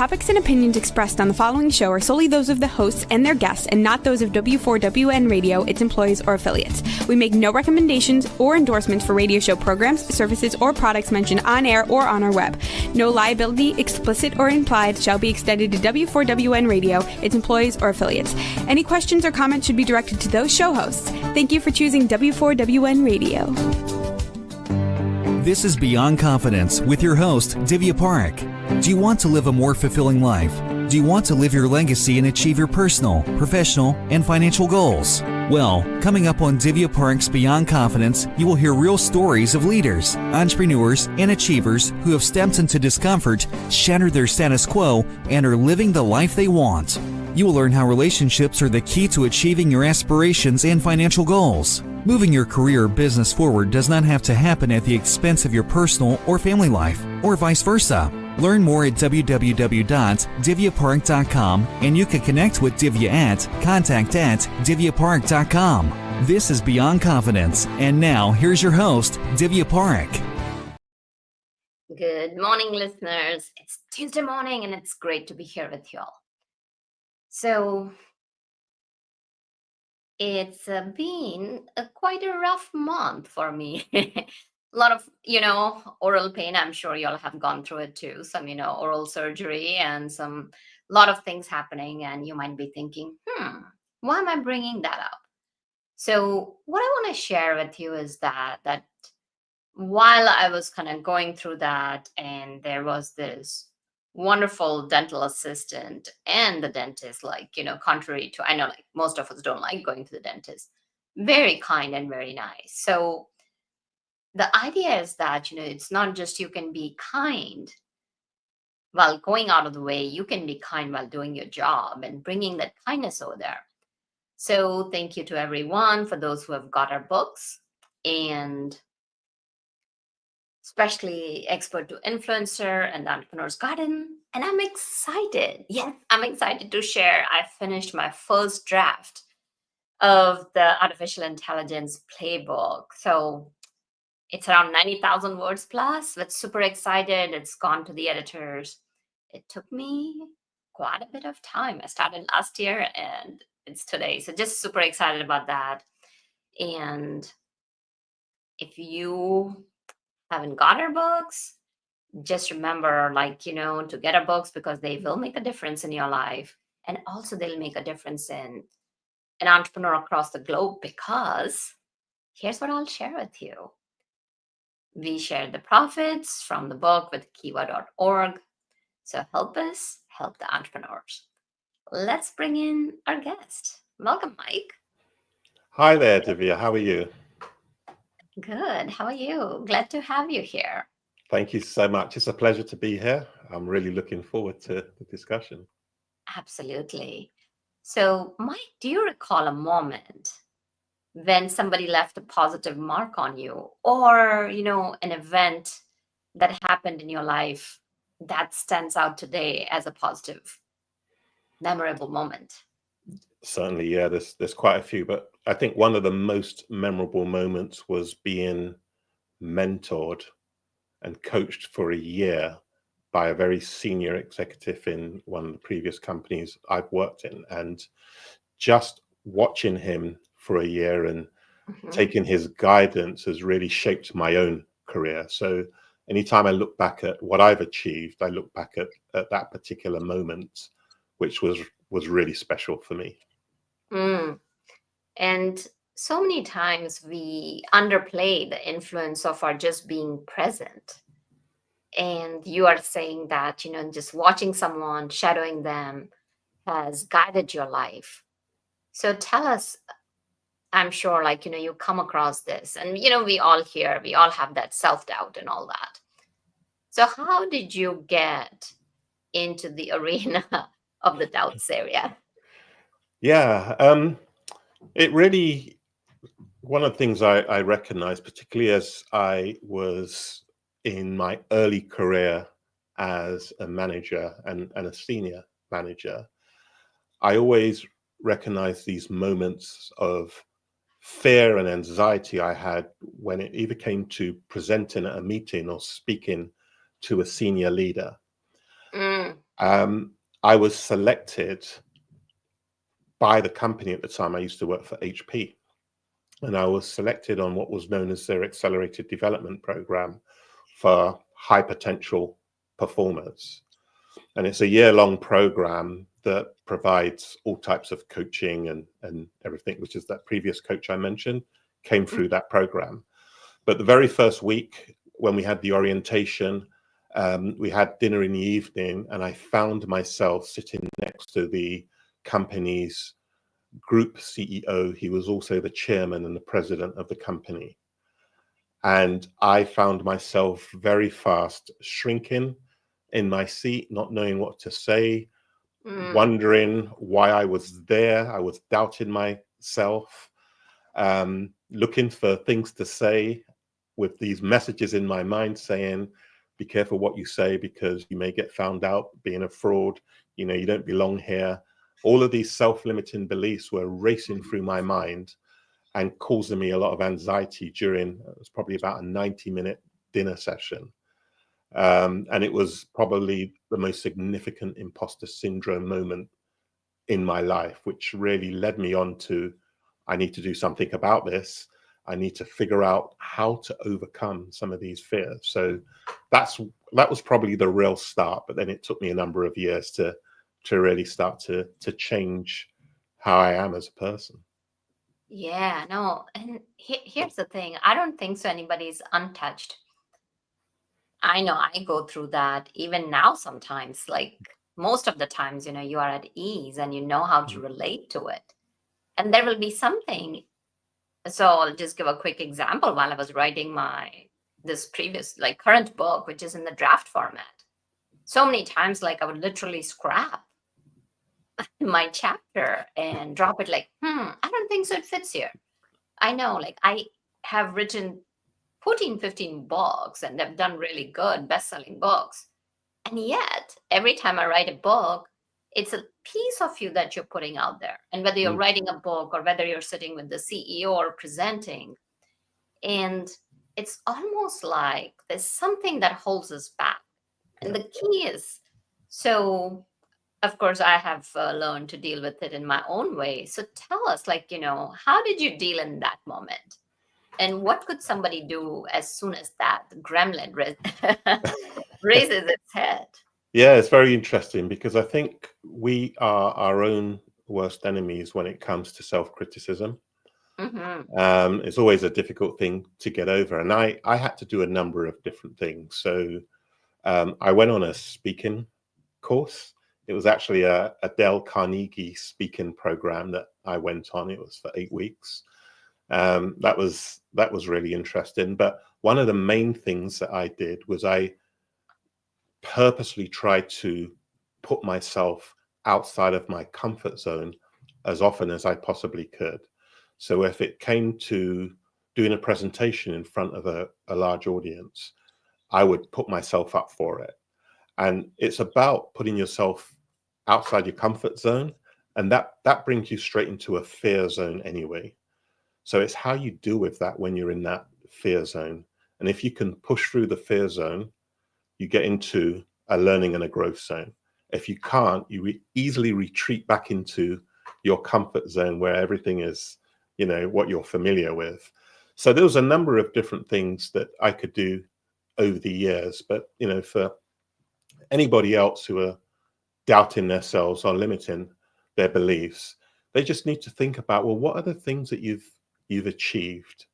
topics and opinions expressed on the following show are solely those of the hosts and their guests and not those of W4WN Radio, its employees, or affiliates. We make no recommendations or endorsements for radio show programs, services, or products mentioned on air or on our web. No liability, explicit or implied, shall be extended to W4WN Radio, its employees, or affiliates. Any questions or comments should be directed to those show hosts. Thank you for choosing W4WN Radio. This is Beyond Confidence with your host, Divya Parekh. Do you want to live a more fulfilling life? Do you want to live your legacy and achieve your personal, professional, and financial goals? Well, coming up on Divya Parekh's Beyond Confidence, you will hear real stories of leaders, entrepreneurs, and achievers who have stepped into discomfort, shattered their status quo, and are living the life they want. You will learn how relationships are the key to achieving your aspirations and financial goals. Moving your career or business forward does not have to happen at the expense of your personal or family life, or vice versa. Learn more at www.divyaparekh.com, and you can connect with Divya at contact@divyaparekh.com. This is Beyond Confidence, and now here's your host, Divya Parekh. Good morning, listeners. It's Tuesday morning, and it's great to be here with you all. So, it's been quite a rough month for me. A lot of, oral pain. I'm sure you all have gone through it too. Some, oral surgery and a lot of things happening. And you might be thinking, why am I bringing that up? So what I want to share with you is that while I was kind of going through that, and there was this wonderful dental assistant and the dentist, contrary to, I know most of us don't like going to the dentist, very kind and very nice. So the idea is that, it's not just you can be kind while going out of the way, you can be kind while doing your job and bringing that kindness over there. So thank you to everyone for those who have got our books, and especially Expert to Influencer and the Entrepreneur's Garden. And I'm excited. Yes, I'm excited to share. I finished my first draft of the Artificial Intelligence Playbook. So it's around 90,000 words plus, but super excited. It's gone to the editors. It took me quite a bit of time. I started last year and it's today. So just super excited about that. And if you haven't got our books, just remember, to get our books, because they will make a difference in your life. And also they'll make a difference in an entrepreneur across the globe, because here's what I'll share with you. We share the profits from the book with kiva.org. So help us help the entrepreneurs. Let's bring in our guest. Welcome, Mike. Hi there, Divya. How are you? Good. How are you? Glad to have you here. Thank you so much. It's a pleasure to be here. I'm really looking forward to the discussion. Absolutely. So, Mike, do you recall a moment when somebody left a positive mark on you, or, an event that happened in your life that stands out today as a positive, memorable moment? Certainly, yeah, there's quite a few, but I think one of the most memorable moments was being mentored and coached for a year by a very senior executive in one of the previous companies I've worked in. And just watching him for a year and taking his guidance has really shaped my own career. So anytime I look back at what I've achieved, I look back at that particular moment, which was really special for me. And so many times we underplay the influence of our just being present. And you are saying that, just watching someone, shadowing them has guided your life. So tell us, I'm sure, you come across this, and, we all have that self-doubt and all that. So how did you get into the arena of the doubts area? Yeah, it really, one of the things I recognize, particularly as I was in my early career as a manager and a senior manager, I always recognized these moments of fear and anxiety I had when it either came to presenting at a meeting or speaking to a senior leader. I was selected by the company at the time. I used to work for HP, and I was selected on what was known as their accelerated development program for high potential performers. And it's a year-long program that provides all types of coaching and everything, which is that previous coach I mentioned came through that program. But the very first week when we had the orientation, we had dinner in the evening, and I found myself sitting next to the company's group CEO. He was also the chairman and the president of the company. And I found myself very fast shrinking in my seat, not knowing what to say, wondering why I was there. I was doubting myself, looking for things to say with these messages in my mind saying, be careful what you say because you may get found out being a fraud. You know, you don't belong here. All of these self-limiting beliefs were racing through my mind and causing me a lot of anxiety during, it was probably about a 90-minute dinner session. And it was probably the most significant imposter syndrome moment in my life, which really led me on to, I need to do something about this. I need to figure out how to overcome some of these fears. So that was probably the real start. But then it took me a number of years to really start to change how I am as a person. Yeah, no. And here's the thing. I don't think so anybody's untouched. I know I go through that even now sometimes. Like most of the times, you are at ease and you know how to relate to it. And there will be something. So I'll just give a quick example. While I was writing this previous, like, current book, which is in the draft format, so many times, like, I would literally scrap my chapter and drop it like, I don't think so it fits here. I know, like, I have written 14, 15 books and they've done really good best-selling books. And yet, every time I write a book, it's a piece of you that you're putting out there. And whether you're writing a book or whether you're sitting with the CEO or presenting, and it's almost like there's something that holds us back. And the key is, so of course, I have learned to deal with it in my own way. So tell us, like, how did you deal in that moment? And what could somebody do as soon as that gremlin raises its head? Yeah, it's very interesting because I think we are our own worst enemies when it comes to self-criticism. It's always a difficult thing to get over. And I had to do a number of different things. So I went on a speaking course. It was actually a Dale Carnegie speaking program that I went on. It was for 8 weeks. That was really interesting. But one of the main things that I did was I purposely tried to put myself outside of my comfort zone as often as I possibly could. So if it came to doing a presentation in front of a large audience, I would put myself up for it. And it's about putting yourself outside your comfort zone, and that brings you straight into a fear zone anyway. So it's how you deal with that when you're in that fear zone. And if you can push through the fear zone, you get into a learning and a growth zone. If you can't, you easily retreat back into your comfort zone where everything is, what you're familiar with. So there was a number of different things that I could do over the years. But, for anybody else who are doubting themselves or limiting their beliefs, they just need to think about, well, what are the things that you've achieved?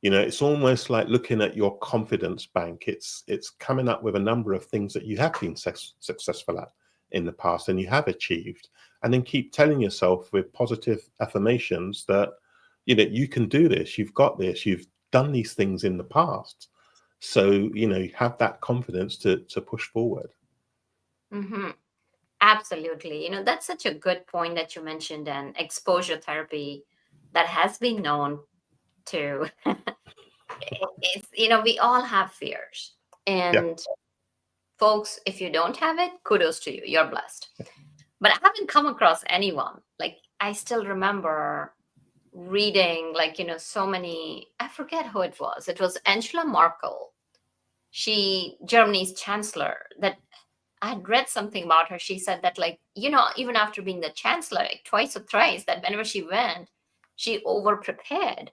It's almost like looking at your confidence bank. It's coming up with a number of things that you have been successful at in the past and you have achieved, and then keep telling yourself with positive affirmations that you can do this, you've got this, you've done these things in the past. So you have that confidence to push forward. Absolutely. That's such a good point that you mentioned, and exposure therapy that has been known to it's we all have fears, and folks, if you don't have it, kudos to you, you're blessed. But I haven't come across anyone, like, I still remember reading, like, so many, I forget who it was Angela Merkel, Germany's chancellor, that I had read something about her. She said that, like, even after being the chancellor, like twice or thrice, that whenever she went, she over prepared.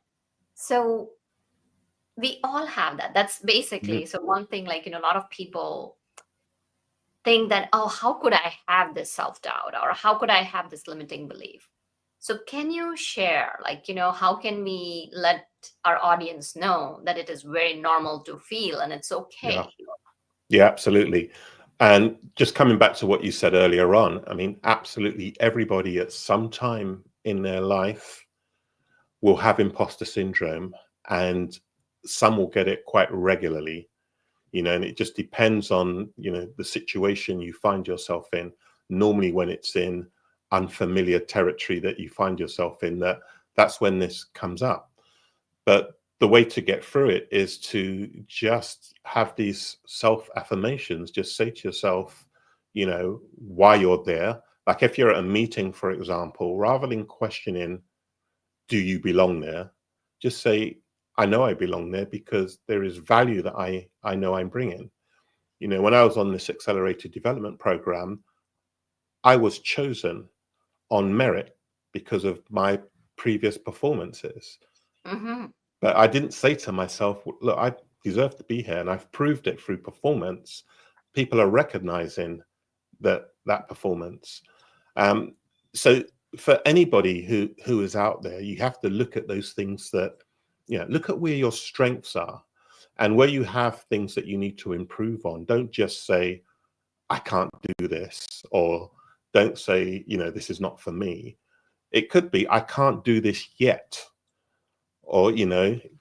So we all have that. That's basically, so one thing, like, a lot of people think that, oh, how could I have this self-doubt, or how could I have this limiting belief? So can you share, like, how can we let our audience know that it is very normal to feel and it's okay? Yeah, absolutely. And just coming back to what you said earlier on, I mean, absolutely everybody at some time in their life will have imposter syndrome, and some will get it quite regularly, and it just depends on, the situation you find yourself in. Normally when it's in unfamiliar territory that you find yourself in, that's when this comes up. But the way to get through it is to just have these self affirmations. Just say to yourself, why you're there. Like if you're at a meeting, for example, rather than questioning, do you belong there? Just say, I know I belong there because there is value that I know I'm bringing. When I was on this accelerated development program, I was chosen on merit because of my previous performances. But I didn't say to myself, look, I deserve to be here, and I've proved it through performance. People are recognizing that performance. So for anybody who is out there, you have to look at those things that, look at where your strengths are and where you have things that you need to improve on. Don't just say, I can't do this, or don't say, this is not for me. It could be, I can't do this yet. Or,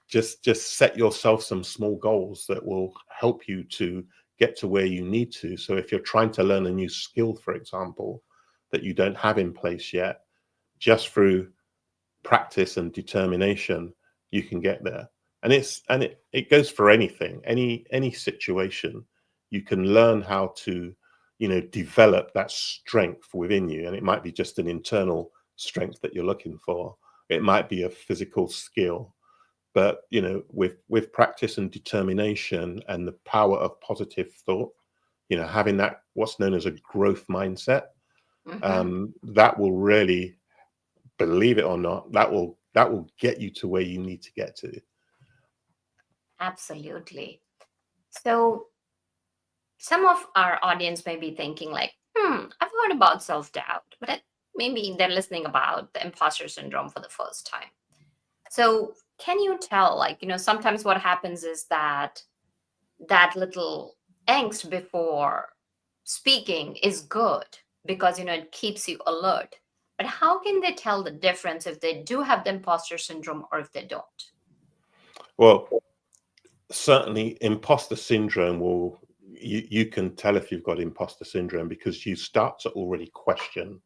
just set yourself some small goals that will help you to get to where you need to. So if you're trying to learn a new skill, for example, that you don't have in place yet, just through practice and determination, you can get there. And it goes for anything, any situation. You can learn how to, develop that strength within you. And it might be just an internal strength that you're looking for. It might be a physical skill. But, with practice and determination and the power of positive thought, having that what's known as a growth mindset, that will really, believe it or not, that will get you to where you need to get to. Absolutely. So some of our audience may be thinking like, I've heard about self-doubt, but maybe they're listening about the imposter syndrome for the first time. So can you tell, like, sometimes what happens is that little angst before speaking is good because, it keeps you alert. But how can they tell the difference if they do have the imposter syndrome or if they don't? Well, certainly imposter syndrome will, you can tell if you've got imposter syndrome because you start to already question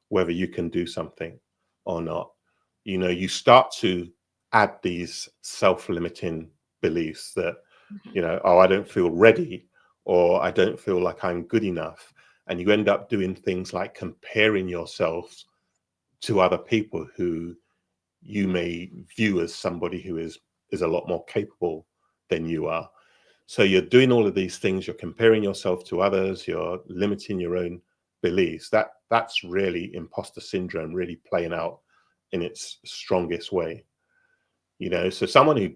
whether you can do something or not. You start to add these self-limiting beliefs that, oh, I don't feel ready, or I don't feel like I'm good enough. And you end up doing things like comparing yourself to other people who you may view as somebody who is a lot more capable than you are. So you're doing all of these things, you're comparing yourself to others, you're limiting your own beliefs. That's really imposter syndrome really playing out in its strongest way. So someone who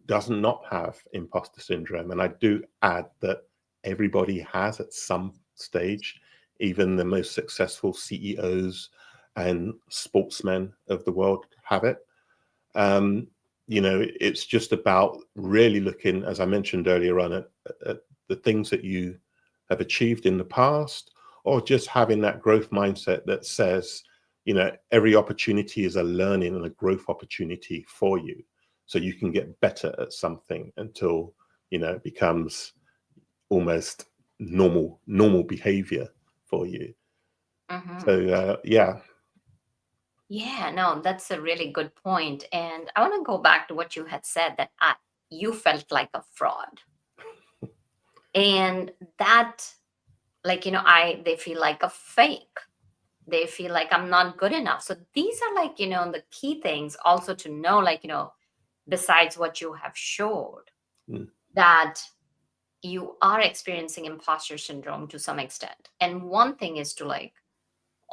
does not have imposter syndrome, and I do add that everybody has at some stage, even the most successful CEOs and sportsmen of the world have it. It's just about really looking, as I mentioned earlier on, at the things that you have achieved in the past, or just having that growth mindset that says, every opportunity is a learning and a growth opportunity for you. So you can get better at something until, it becomes almost normal behavior for you. So, yeah. Yeah, no, that's a really good point. And I want to go back to what you had said that you felt like a fraud. And that, like, they feel like a fake. They feel like I'm not good enough. So these are like, the key things also to know, like, besides what you have showed, that you are experiencing imposter syndrome to some extent. And one thing is to like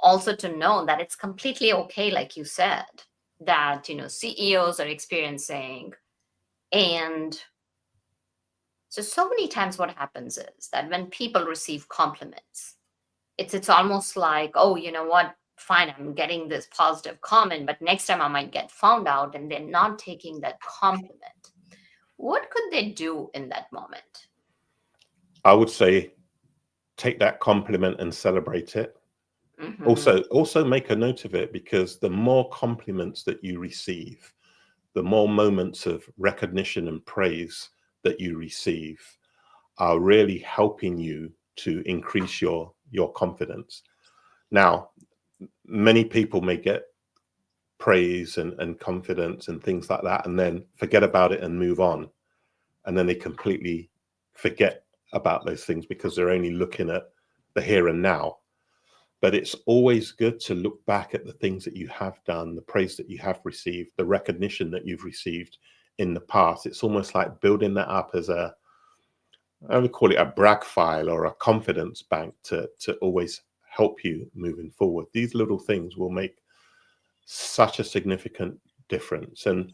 also to know that it's completely okay, like you said, that CEOs are experiencing. And so many times what happens is that when people receive compliments, it's almost like, oh, you know what, fine, I'm getting this positive comment, but next time I might get found out, and they're not taking that compliment. What could they do in that moment? I would say take that compliment and celebrate it. Also make a note of it, because the more compliments that you receive, the more moments of recognition and praise that you receive are really helping you to increase your confidence. Now, many people may get praise and confidence and things like that, and then forget about it and move on. And then they completely forget about those things because they're only looking at the here and now. But it's always good to look back at the things that you have done, the praise that you have received, the recognition that you've received in the past. It's almost like building that up as I would call it a brag file or a confidence bank to always help you moving forward. These little things will make such a significant difference. And,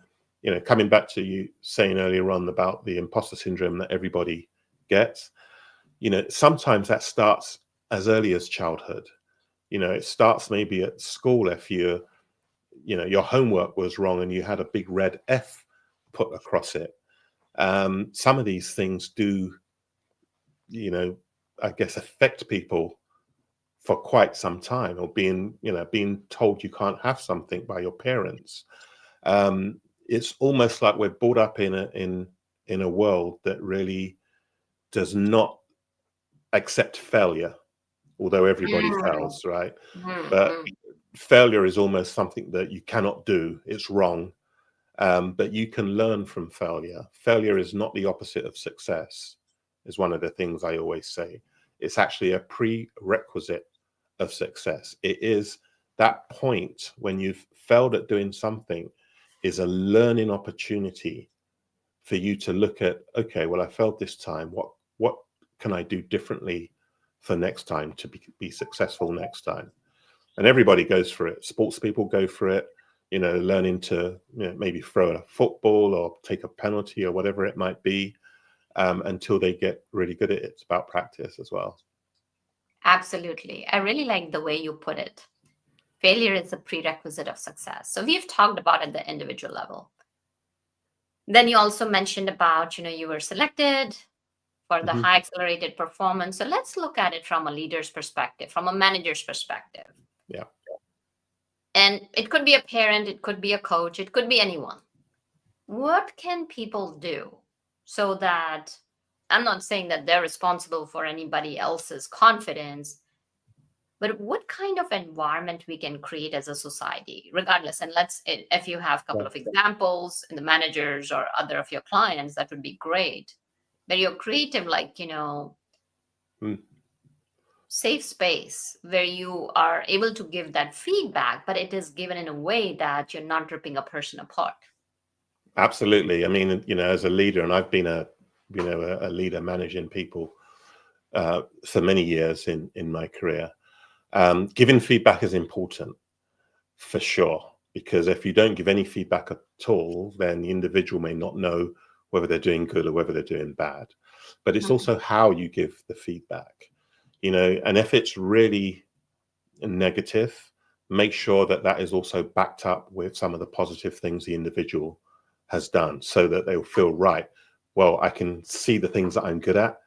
coming back to you saying earlier on about the imposter syndrome that everybody gets, sometimes that starts as early as childhood. It starts maybe at school. If your homework was wrong and you had a big red F put across it. Some of these things do, I guess, affect people for quite some time, or being told you can't have something by your parents. It's almost like we're brought up in a world that really does not accept failure, although everybody fails, right? But failure is almost something that you cannot do. It's wrong. But you can learn from failure. Failure is not the opposite of success, is one of the things I always say. It's actually a prerequisite of success. It is that point when you've failed at doing something is a learning opportunity for you to look at, okay, well, I failed this time. What can I do differently for next time to be successful next time? And everybody goes for it. Sports people go for it, learning to maybe throw a football or take a penalty or whatever it might be, until they get really good at it. It's about practice as well. Absolutely. I really like the way you put it. Failure is a prerequisite of success. So we've talked about at the individual level. Then you also mentioned about, you were selected for the high accelerated performance. So let's look at it from a leader's perspective, from a manager's perspective. Yeah. And it could be a parent, it could be a coach, it could be anyone. What can people do so that, I'm not saying that they're responsible for anybody else's confidence, but what kind of environment we can create as a society, regardless? And if you have a couple of examples in the managers or other of your clients, that would be great. But you're creative, like, safe space where you are able to give that feedback, but it is given in a way that you're not ripping a person apart. Absolutely. I mean, as a leader, and I've been a leader managing people for many years in my career. Giving feedback is important for sure, because if you don't give any feedback at all, then the individual may not know whether they're doing good or whether they're doing bad. But it's also how you give the feedback, and if it's really negative, make sure that is also backed up with some of the positive things the individual has done, so that they'll feel, right, well, I can see the things that I'm good at,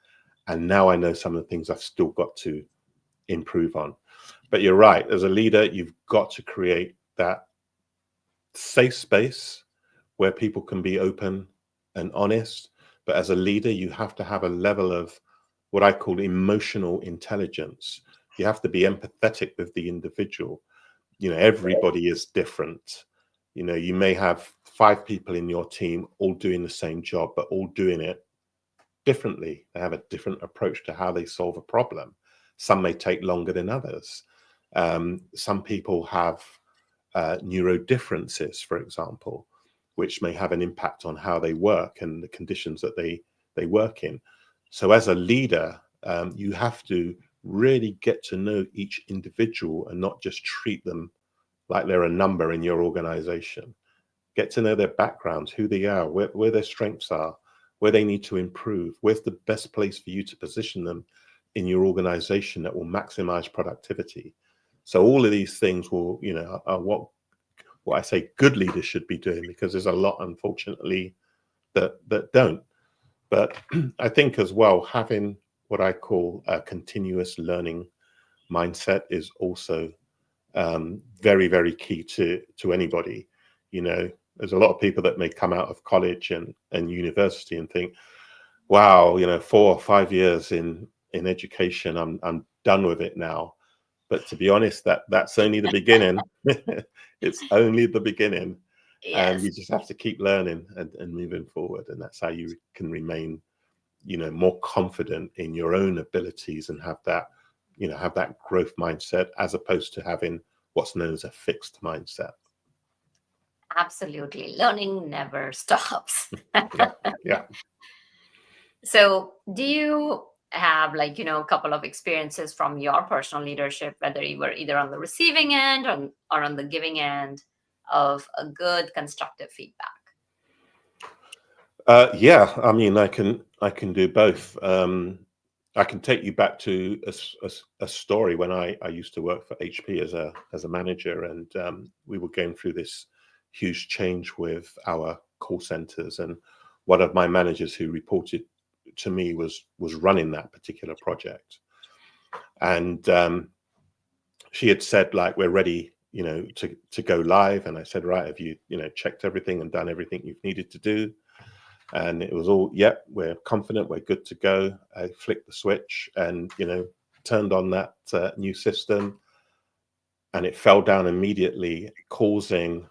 and now I know some of the things I've still got to improve on. But you're right, as a leader, you've got to create that safe space where people can be open and honest. But as a leader, you have to have a level of what I call emotional intelligence. You have to be empathetic with the individual. Everybody is different. You may have 5 people in your team all doing the same job, but all doing it differently. They have a different approach to how they solve a problem. Some may take longer than others. Some people have neuro differences, for example, which may have an impact on how they work and the conditions that they work in. So as a leader, you have to really get to know each individual and not just treat them like they're a number in your organization. Get to know their backgrounds, who they are, where their strengths are, where they need to improve, where's the best place for you to position them in your organization that will maximize productivity. So all of these things will, are what I say good leaders should be doing, because there's a lot, unfortunately, that don't. But I think as well, having what I call a continuous learning mindset is also very, very key to anybody. There's a lot of people that may come out of college and university and think, wow, 4 or 5 years in education, I'm done with it now. But to be honest, that's only the beginning. It's only the beginning. And you just have to keep learning and moving forward. And that's how you can remain, more confident in your own abilities and have that growth mindset, as opposed to having what's known as a fixed mindset. Absolutely. Learning never stops. Yeah. So do you have a couple of experiences from your personal leadership, whether you were either on the receiving end or on the giving end of a good constructive feedback? Yeah, I mean, I can do both. I can take you back to a story when I used to work for HP as a manager, and we were going through this huge change with our call centers, and one of my managers who reported to me was running that particular project, and she had said, like, we're ready, to go live, and I said, right, have you checked everything and done everything you've needed to do? And it was all, yep, we're confident, we're good to go. I flicked the switch and, turned on that new system, and it fell down immediately, causing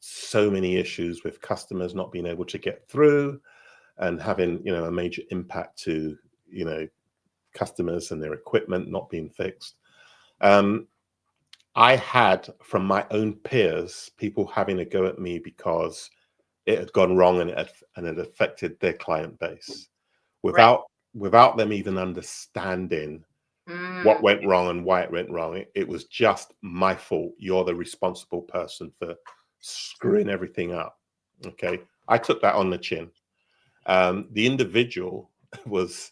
so many issues with customers not being able to get through and having, a major impact to, customers and their equipment not being fixed. I had, from my own peers, people having a go at me because it had gone wrong and it had affected their client base without them even understanding what went wrong and why it went wrong. It was just my fault. You're the responsible person for screwing everything up. Okay. I took that on the chin. The individual was,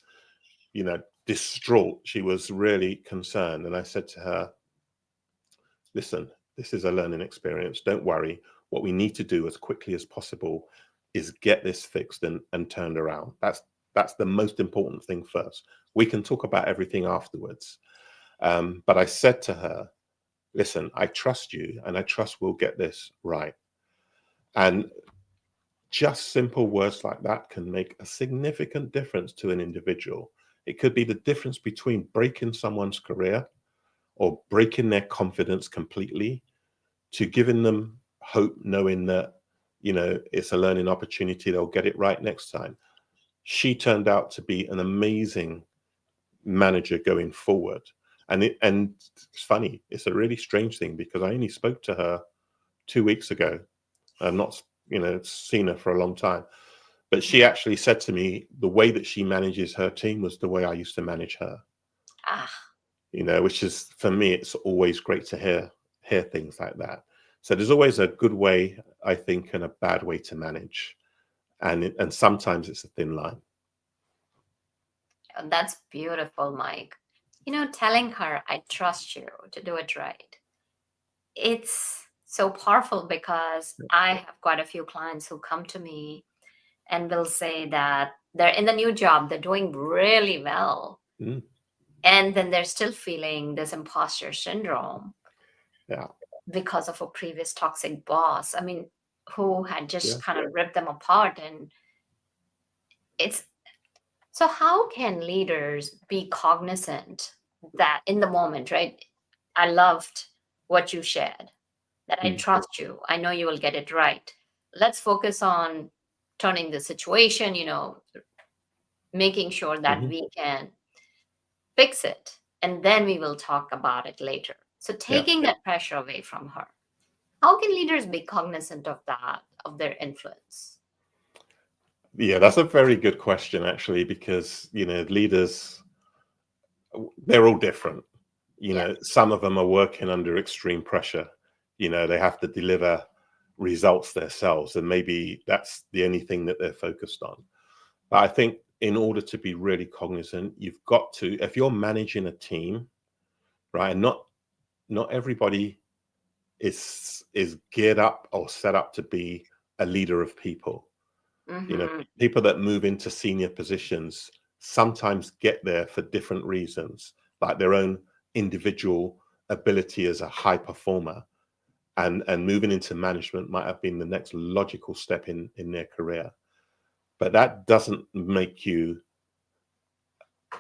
distraught. She was really concerned. And I said to her, listen, this is a learning experience. Don't worry. What we need to do as quickly as possible is get this fixed and turned around. That's the most important thing first. We can talk about everything afterwards. But I said to her, listen, I trust you and I trust we'll get this right. And just simple words like that can make a significant difference to an individual. It could be the difference between breaking someone's career or breaking their confidence completely, to giving them hope, knowing that, it's a learning opportunity. They'll get it right next time. She turned out to be an amazing manager going forward. And it's funny. It's a really strange thing, because I only spoke to her 2 weeks ago. I've not, seen her for a long time. But she actually said to me, the way that she manages her team was the way I used to manage her. Which is, for me, it's always great to hear things like that. So there's always a good way, I think, and a bad way to manage. And sometimes it's a thin line. Oh, that's beautiful, Mike. Telling her, I trust you to do it right. It's so powerful, because I have quite a few clients who come to me and will say that they're in the new job, they're doing really well. And then they're still feeling this imposter syndrome. Yeah. Because of a previous toxic boss. I mean, who had just kind of ripped them apart. And so how can leaders be cognizant that in the moment, right? I loved what you shared, that I trust you. I know you will get it right. Let's focus on turning the situation, making sure that we can fix it. And then we will talk about it later. So taking that pressure away from her. How can leaders be cognizant of that, of their influence? Yeah, that's a very good question, actually, because, leaders, they're all different. Yeah. Some of them are working under extreme pressure. They have to deliver results themselves, and maybe that's the only thing that they're focused on. But I think in order to be really cognizant, you've got to, if you're managing a team, right, and not everybody is geared up or set up to be a leader of people. Hmm. People that move into senior positions sometimes get there for different reasons, like their own individual ability as a high performer, and moving into management might have been the next logical step in their career. But that doesn't make you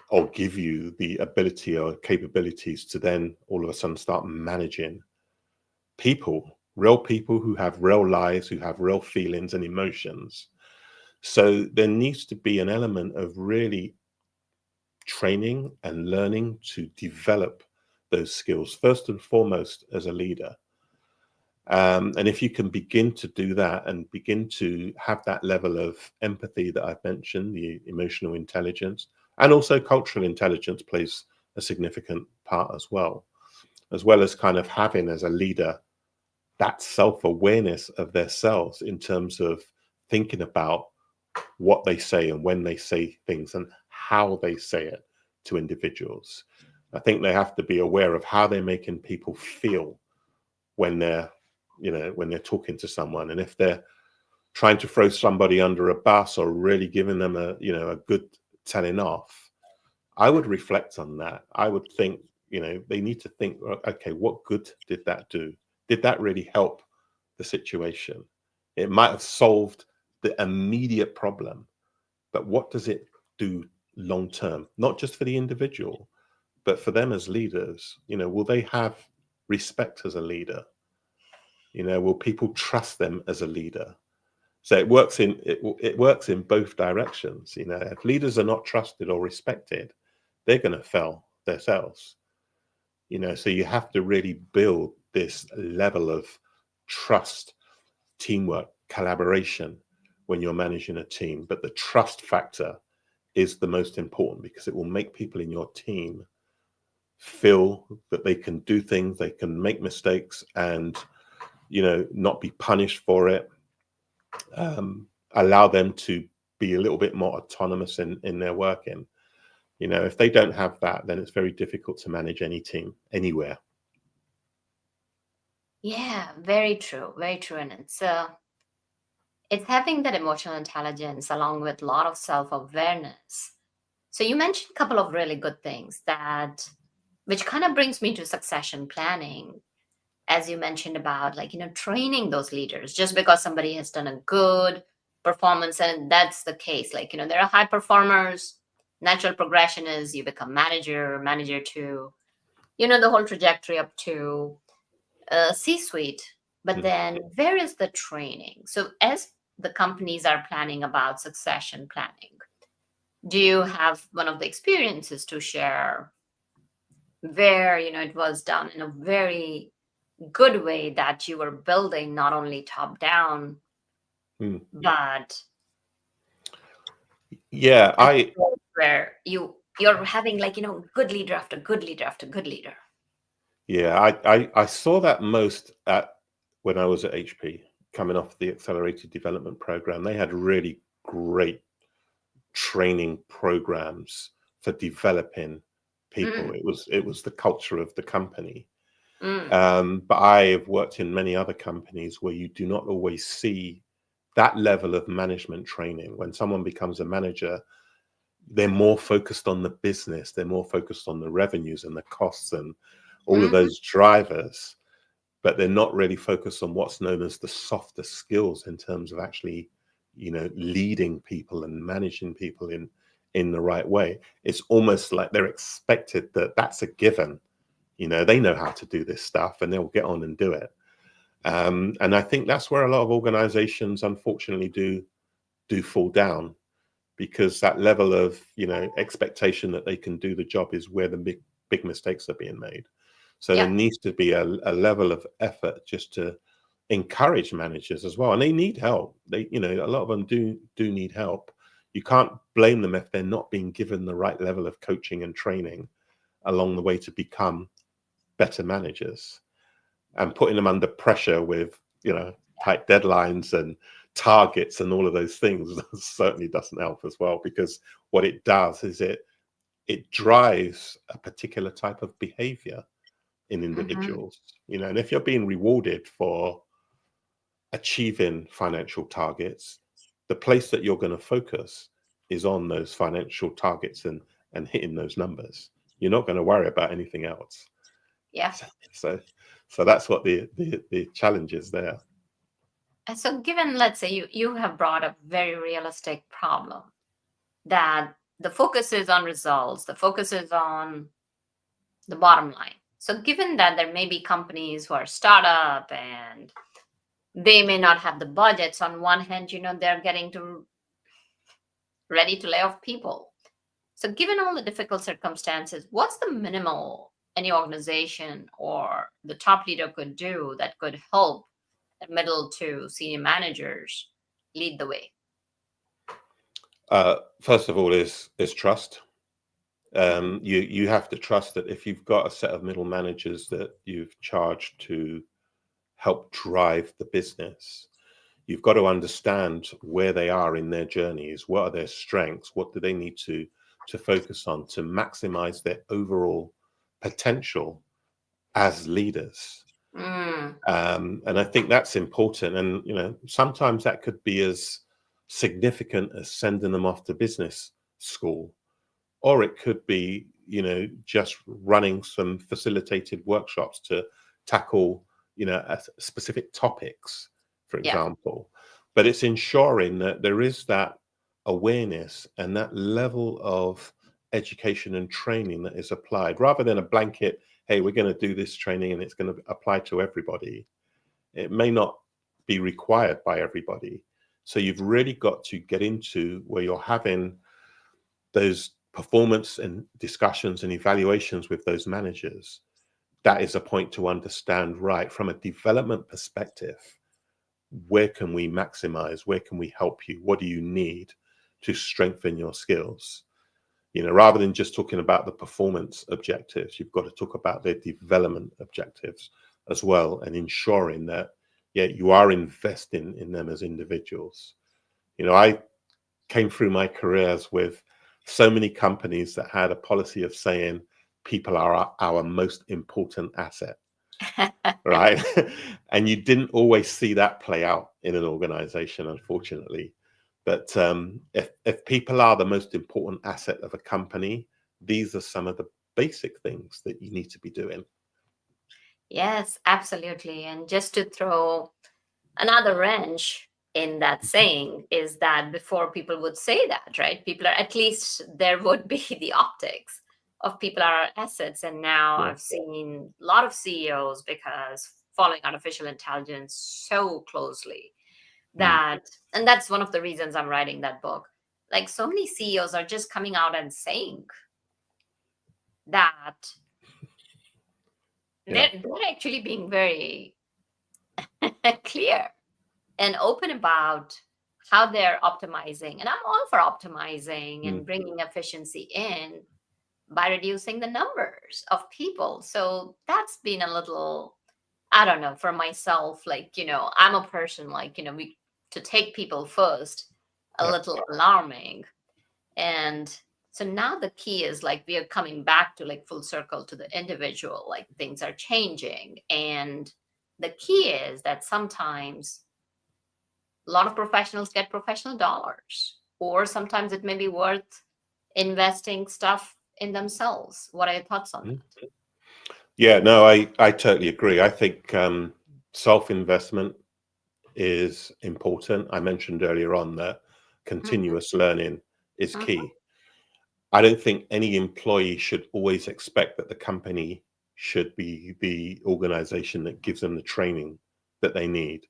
or give you the ability or capabilities to then all of a sudden start managing people, real people who have real lives, who have real feelings and emotions. So there needs to be an element of really training and learning to develop those skills, first and foremost, as a leader. And if you can begin to do that and begin to have that level of empathy that I've mentioned, the emotional intelligence, and also cultural intelligence plays a significant part as well as kind of having as a leader that self-awareness of their selves in terms of thinking about what they say and when they say things and how they say it to individuals. I think they have to be aware of how they're making people feel when they're when they're talking to someone, and if they're trying to throw somebody under a bus or really giving them a good telling off, I would reflect on that. I would think, they need to think, okay, what good did that do? Did that really help the situation? It might have solved the immediate problem, but what does it do long term? Not just for the individual, but for them as leaders. Will they have respect as a leader? Will people trust them as a leader? So it works in both directions. If leaders are not trusted or respected, they're going to fail themselves. So you have to really build this level of trust, teamwork, collaboration when you're managing a team. But the trust factor is the most important, because it will make people in your team feel that they can do things, they can make mistakes, and not be punished for it. Allow them to be a little bit more autonomous in their working. If they don't have that, then it's very difficult to manage any team anywhere. Yeah, very true, very true. And it's having that emotional intelligence along with a lot of self-awareness. So you mentioned a couple of really good things that, which kind of brings me to succession planning, as you mentioned about, like, training those leaders. Just because somebody has done a good performance, and that's the case, like, there are high performers, natural progression is you become manager to, the whole trajectory up to C-suite. But Mm. then where is the training? So as the companies are planning about succession planning, do you have one of the experiences to share where, it was done in a very good way, that you were building not only top down, Mm. but Yeah, as well where you're having, like, good leader after good leader after good leader. I saw that most when I was at HP, coming off the accelerated development program. They had really great training programs for developing people. Mm, It was the culture of the company. mm, But I have worked in many other companies where you do not always see that level of management training. When someone becomes a manager, they're more focused on the business, they're more focused on the revenues and the costs and all of mhm, those drivers, but they're not really focused on what's known as the softer skills in terms of actually, leading people and managing people in the right way. It's almost like they're expected that that's a given. They know how to do this stuff and they'll get on and do it. And I think that's where a lot of organizations, unfortunately, do fall down, because that level of expectation that they can do the job is where the big mistakes are being made. So there yeah, needs to be a level of effort just to encourage managers as well, and they need help. They, a lot of them do need help. You can't blame them if they're not being given the right level of coaching and training along the way to become better managers, and putting them under pressure with, tight deadlines and targets and all of those things certainly doesn't help as well, because what it does is it drives a particular type of behavior in individuals, and if you're being rewarded for achieving financial targets, the place that you're going to focus is on those financial targets and hitting those numbers. You're not going to worry about anything else. Yeah. So that's what the challenge is there. And so given, let's say you have brought a very realistic problem, that the focus is on results, the focus is on the bottom line. So given that there may be companies who are startup and they may not have the budgets, on one hand, they're getting ready to lay off people. So given all the difficult circumstances, what's the minimal any organization or the top leader could do that could help the middle to senior managers lead the way? First of all is trust. You have to trust that if you've got a set of middle managers that you've charged to help drive the business, you've got to understand where they are in their journeys. What are their strengths? What do they need to focus on to maximize their overall potential as leaders? And I think that's important. And, sometimes that could be as significant as sending them off to business school, or it could be, just running some facilitated workshops to tackle, specific topics, for example. But it's ensuring that there is that awareness and that level of education and training that is applied, rather than a blanket, hey, we're going to do this training and it's going to apply to everybody. It may not be required by everybody. So you've really got to get into where you're having those performance and discussions and evaluations with those managers. That is a point to understand, right, from a development perspective, where can we maximize? Where can we help you? What do you need to strengthen your skills? Rather than just talking about the performance objectives, you've got to talk about their development objectives as well, and ensuring that, you are investing in them as individuals. I came through my careers with so many companies that had a policy of saying people are our most important asset. Right. And you didn't always see that play out in an organization, unfortunately. But if people are the most important asset of a company, these are some of the basic things that you need to be doing. Yes, absolutely. And just to throw another wrench in that saying is that before people would say that, right? People are, at least there would be the optics of people are assets. And now I've seen a lot of CEOs, because following artificial intelligence so closely, that, and that's one of the reasons I'm writing that book. Like, so many CEOs are just coming out and saying that they're actually being very clear and open about how they're optimizing. And I'm all for optimizing and bringing efficiency in by reducing the numbers of people. So that's been a little, I don't know, for myself, like, I'm a person like, to take people first, a little alarming. And so now the key is, like, we are coming back to, like, full circle to the individual, like, things are changing. And the key is that sometimes a lot of professionals get professional dollars, or sometimes it may be worth investing stuff in themselves. What are your thoughts on that? Yeah, no, I totally agree. I think self-investment is important. I mentioned earlier on that continuous learning is key. I don't think any employee should always expect that the company should be the organization that gives them the training that they need.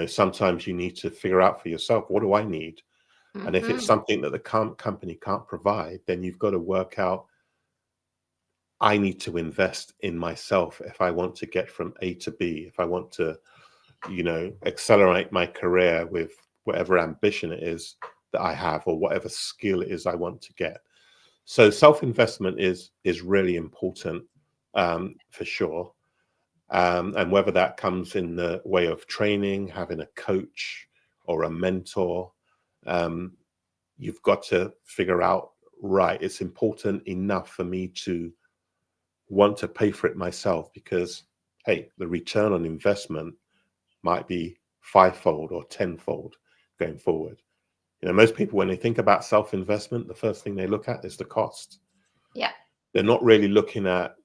Sometimes you need to figure out for yourself, what do I need? And if it's something that the company can't provide, then you've got to work out, I need to invest in myself if I want to get from A to B, if I want to accelerate my career with whatever ambition it is that I have, or whatever skill it is I want to get. So self-investment is really important, for sure. And whether that comes in the way of training, having a coach or a mentor, you've got to figure out, right, it's important enough for me to want to pay for it myself, because, hey, the return on investment might be 5-fold or 10-fold going forward. Most people, when they think about self-investment, the first thing they look at is the cost. Yeah. They're not really looking at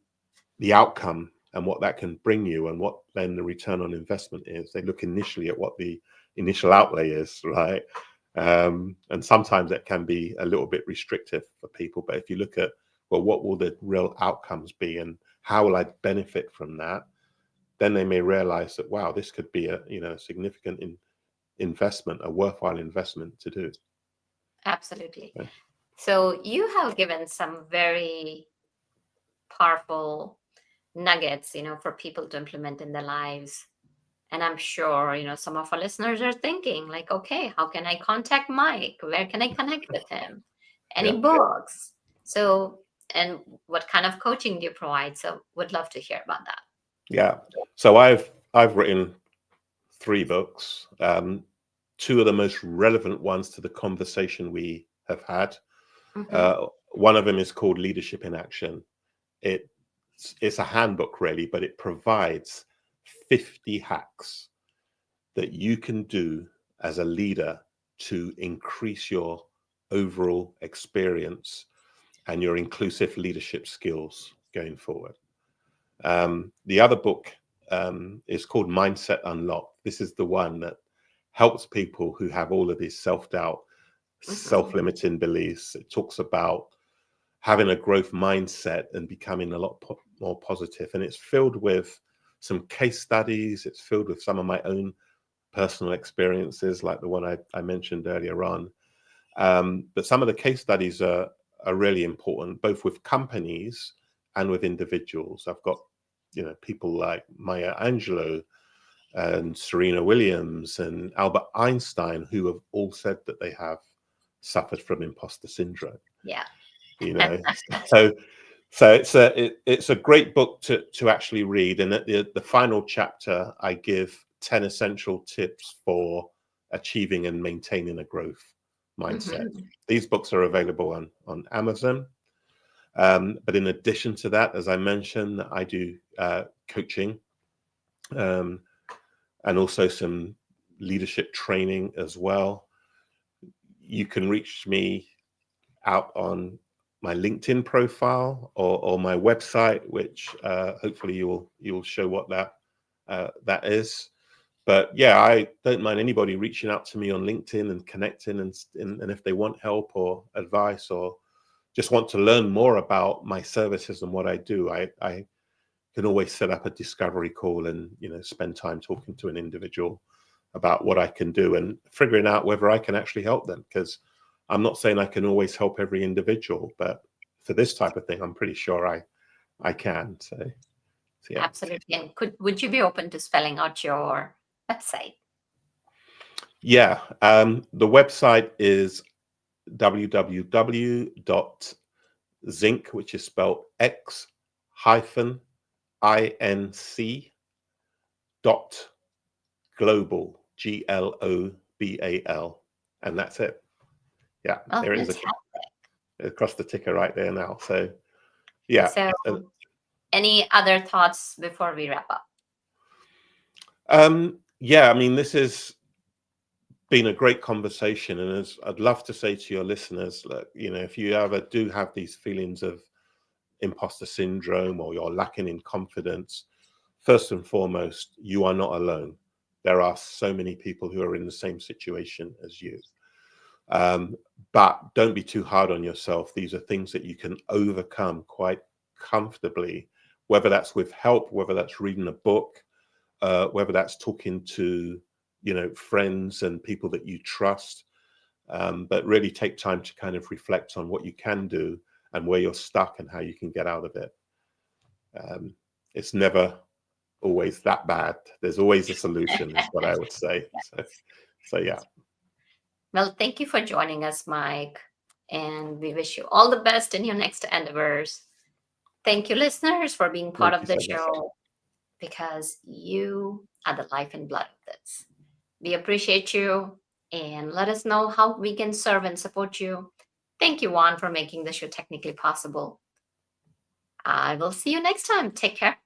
the outcome and what that can bring you, and what then the return on investment is. They look initially at what the initial outlay is, right? And sometimes it can be a little bit restrictive for people. But if you look at, well, what will the real outcomes be, and how will I benefit from that? Then they may realize that, wow, this could be a significant investment, a worthwhile investment to do. Absolutely. Yeah. So you have given some very powerful nuggets, for people to implement in their lives. And I'm sure, some of our listeners are thinking like, okay, how can I contact Mike? Where can I connect with him? Any Yeah. books? So, and what kind of coaching do you provide? So would love to hear about that. Yeah. So I've written 3 books. 2 of the most relevant ones to the conversation we have had. One of them is called Leadership in Action. It's a handbook, really, but it provides 50 hacks that you can do as a leader to increase your overall experience and your inclusive leadership skills going forward. The other book is called Mindset Unlocked. This is the one that helps people who have all of these self-doubt, self-limiting beliefs. It talks about having a growth mindset and becoming a lot more positive. And it's filled with some case studies. It's filled with some of my own personal experiences, like the one I mentioned earlier on. But some of the case studies are really important, both with companies and with individuals. I've got, people like Maya Angelou and Serena Williams and Albert Einstein, who have all said that they have suffered from imposter syndrome. Yeah. So it's a great book to actually read. And at the final chapter, I give 10 essential tips for achieving and maintaining a growth mindset. These books are available on Amazon. But in addition to that, as I mentioned, I do coaching and also some leadership training as well. You can reach me out on my LinkedIn profile or my website, which hopefully you'll show what that is. But yeah, I don't mind anybody reaching out to me on LinkedIn and connecting, and if they want help or advice, or just want to learn more about my services and what I do, I can always set up a discovery call and spend time talking to an individual about what I can do and figuring out whether I can actually help them. Because I'm not saying I can always help every individual, but for this type of thing, I'm pretty sure I can. So yeah. Absolutely. And would you be open to spelling out your website? Yeah. The website is www.zinc, which is spelled X-INC.global, GLOBAL, and that's it. Yeah, there is across the ticker right there now. So yeah. So any other thoughts before we wrap up? Yeah, I mean, this has been a great conversation, and as I'd love to say to your listeners, look, if you ever do have these feelings of imposter syndrome or you're lacking in confidence, first and foremost, you are not alone. There are so many people who are in the same situation as you. But don't be too hard on yourself. These are things that you can overcome quite comfortably, whether that's with help, whether that's reading a book, whether that's talking to friends and people that you trust. But really take time to kind of reflect on what you can do and where you're stuck and how you can get out of it. It's never always that bad. There's always a solution, is what I would say. So yeah. Well, thank you for joining us, Mike. And we wish you all the best in your next endeavors. Thank you, listeners, for being part Thank of you the so much. show, because you are the life and blood of this. We appreciate you, and let us know how we can serve and support you. Thank you, Juan, for making the show technically possible. I will see you next time. Take care.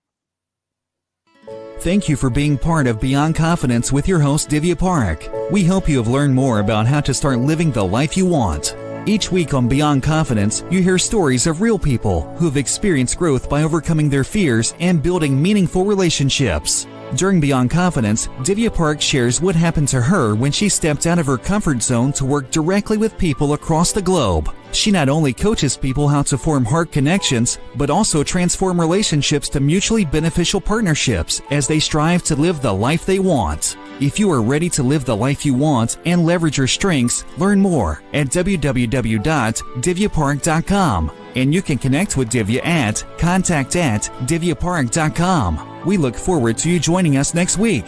Thank you for being part of Beyond Confidence with your host, Divya Parekh. We hope you have learned more about how to start living the life you want. Each week on Beyond Confidence, you hear stories of real people who have experienced growth by overcoming their fears and building meaningful relationships. During Beyond Confidence, Divya Parekh shares what happened to her when she stepped out of her comfort zone to work directly with people across the globe. She not only coaches people how to form heart connections, but also transform relationships to mutually beneficial partnerships as they strive to live the life they want. If you are ready to live the life you want and leverage your strengths, learn more at www.divyaparekh.com. And you can connect with Divya at contact@divyaparekh.com. We look forward to you joining us next week.